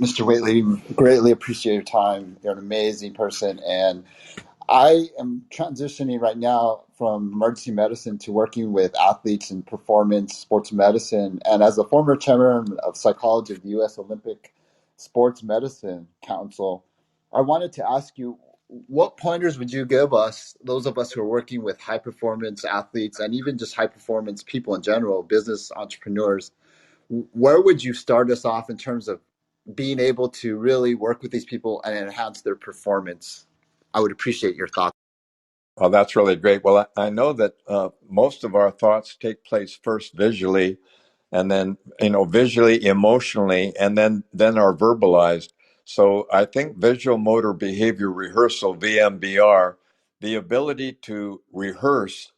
Mr. Waitley, greatly appreciate your time. You're an amazing person. And I am transitioning right now from emergency medicine to working with athletes in performance sports medicine. And as a former chairman of psychology of the U.S. Olympic Sports Medicine Council, I wanted to ask you, what pointers would you give us, those of us who are working with high performance athletes and even just high performance people in general, business entrepreneurs? Where would you start us off in terms of being able to really work with these people and enhance their performance? I would appreciate your thoughts. Well, that's really great. Well, I know that most of our thoughts take place first visually, and then visually, emotionally, and then are verbalized. So I think visual motor behavior rehearsal, VMBR, the ability to rehearse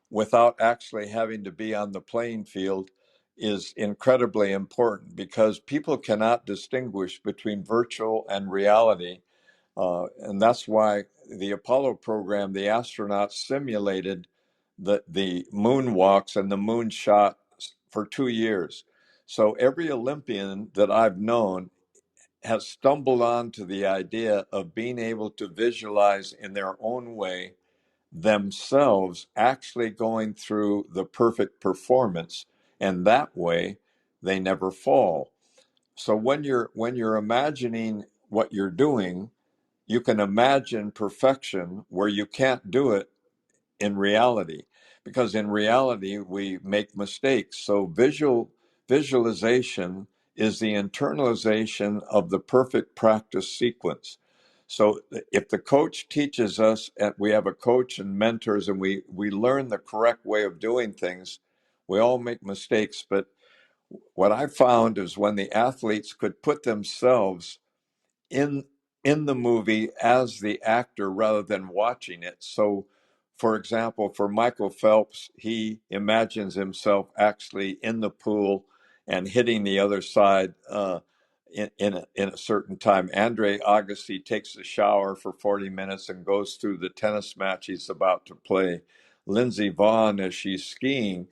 without actually having to be on the playing field is incredibly important because people cannot distinguish between virtual and reality. And that's why the Apollo program, the astronauts simulated the moonwalks and the moon shot for 2 years. So every Olympian that I've known has stumbled onto the idea of being able to visualize in their own way themselves actually going through the perfect performance, and that way they never fall. So when you're imagining what you're doing, you can imagine perfection where you can't do it in reality, because in reality we make mistakes. So visualization is the internalization of the perfect practice sequence. So if the coach teaches us, and we have a coach and mentors, and we learn the correct way of doing things, we all make mistakes. But what I found is when the athletes could put themselves in in the movie as the actor rather than watching it. So, for example, for Michael Phelps, he imagines himself actually in the pool and hitting the other side in a certain time. Andre Agassi takes a shower for 40 minutes and goes through the tennis match he's about to play. Lindsey Vonn, as she's skiing,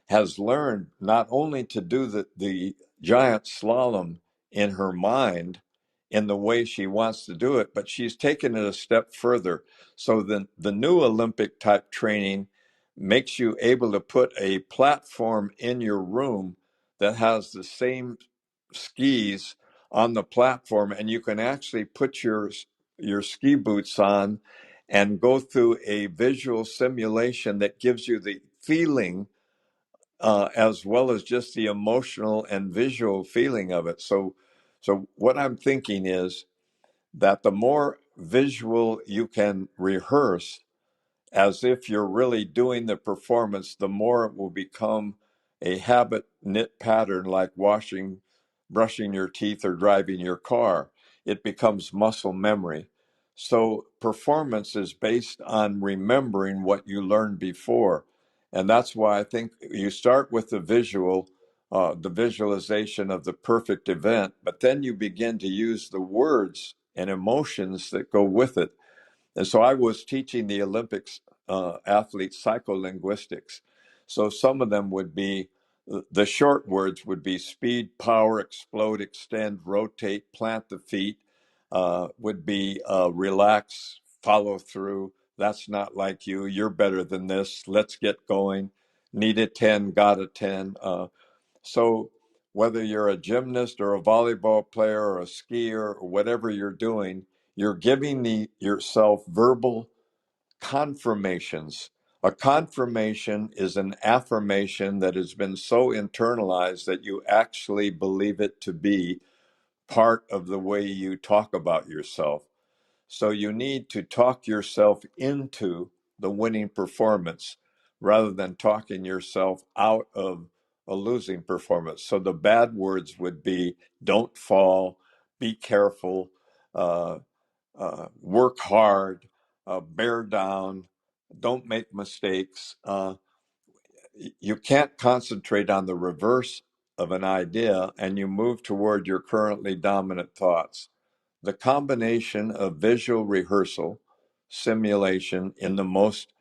has learned not only to do the giant slalom in her mind in the way she wants to do it, but she's taken it a step further. So the new Olympic type training makes you able to put a platform in your room that has the same skis on the platform, and you can actually put your ski boots on and go through a visual simulation that gives you the feeling as well as just the emotional and visual feeling of it. So what I'm thinking is that the more visual you can rehearse, as if you're really doing the performance, the more it will become a habit knit pattern, like brushing your teeth, or driving your car. It becomes muscle memory. So performance is based on remembering what you learned before. And that's why I think you start with the visualization of the perfect event, but then you begin to use the words and emotions that go with it. And so I was teaching the Olympics athletes psycholinguistics. So some of them would be, the short words would be speed, power, explode, extend, rotate, plant the feet, would be relax, follow through. That's not like you. You're better than this. Let's get going. Need a 10, got a 10. So whether you're a gymnast or a volleyball player or a skier or whatever you're doing, you're giving yourself verbal confirmations. A confirmation is an affirmation that has been so internalized that you actually believe it to be part of the way you talk about yourself. So you need to talk yourself into the winning performance rather than talking yourself out of a losing performance. So the bad words would be don't fall, be careful, uh, work hard, bear down, don't make mistakes. You can't concentrate on the reverse of an idea and you move toward your currently dominant thoughts. The combination of visual rehearsal, simulation in the most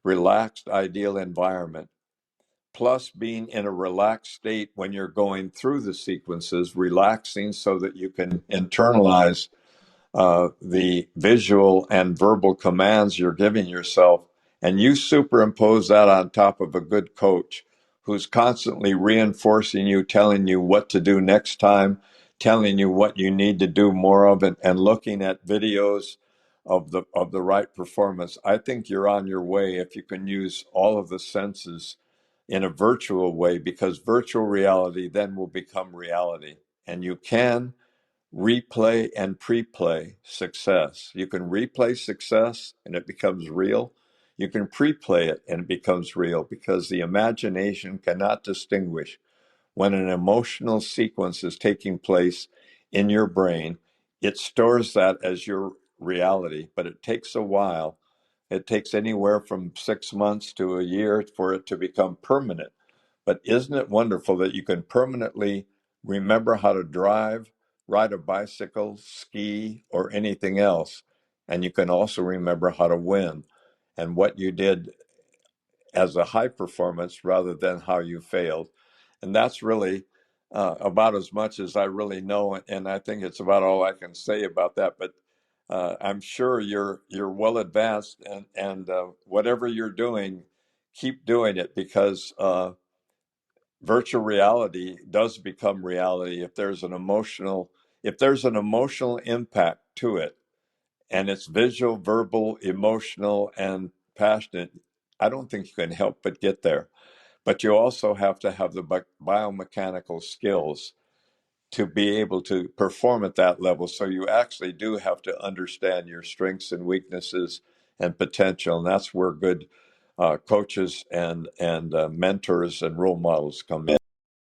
relaxed, ideal environment, plus being in a relaxed state when you're going through the sequences, relaxing so that you can internalize the visual and verbal commands you're giving yourself, and you superimpose that on top of a good coach who's constantly reinforcing you, telling you what to do next time, telling you what you need to do more of it, and looking at videos of the right performance. I think you're on your way if you can use all of the senses in a virtual way, because virtual reality then will become reality, and you can replay and pre-play success. You can replay success and it becomes real. You can pre-play it and it becomes real, because the imagination cannot distinguish when an emotional sequence is taking place in your brain. It stores that as your reality, but it takes a while. It takes anywhere from 6 months to a year for it to become permanent. But isn't it wonderful that you can permanently remember how to drive, ride a bicycle, ski, or anything else? And you can also remember how to win and what you did as a high performance rather than how you failed. And that's really about as much as I really know. And I think it's about all I can say about that. But I'm sure you're well advanced, and whatever you're doing, keep doing it, because virtual reality does become reality if there's an emotional impact to it, and it's visual, verbal, emotional, and passionate. I don't think you can help but get there. But you also have to have the biomechanical skills to be able to perform at that level. So you actually do have to understand your strengths and weaknesses and potential. And that's where good coaches and mentors and role models come in.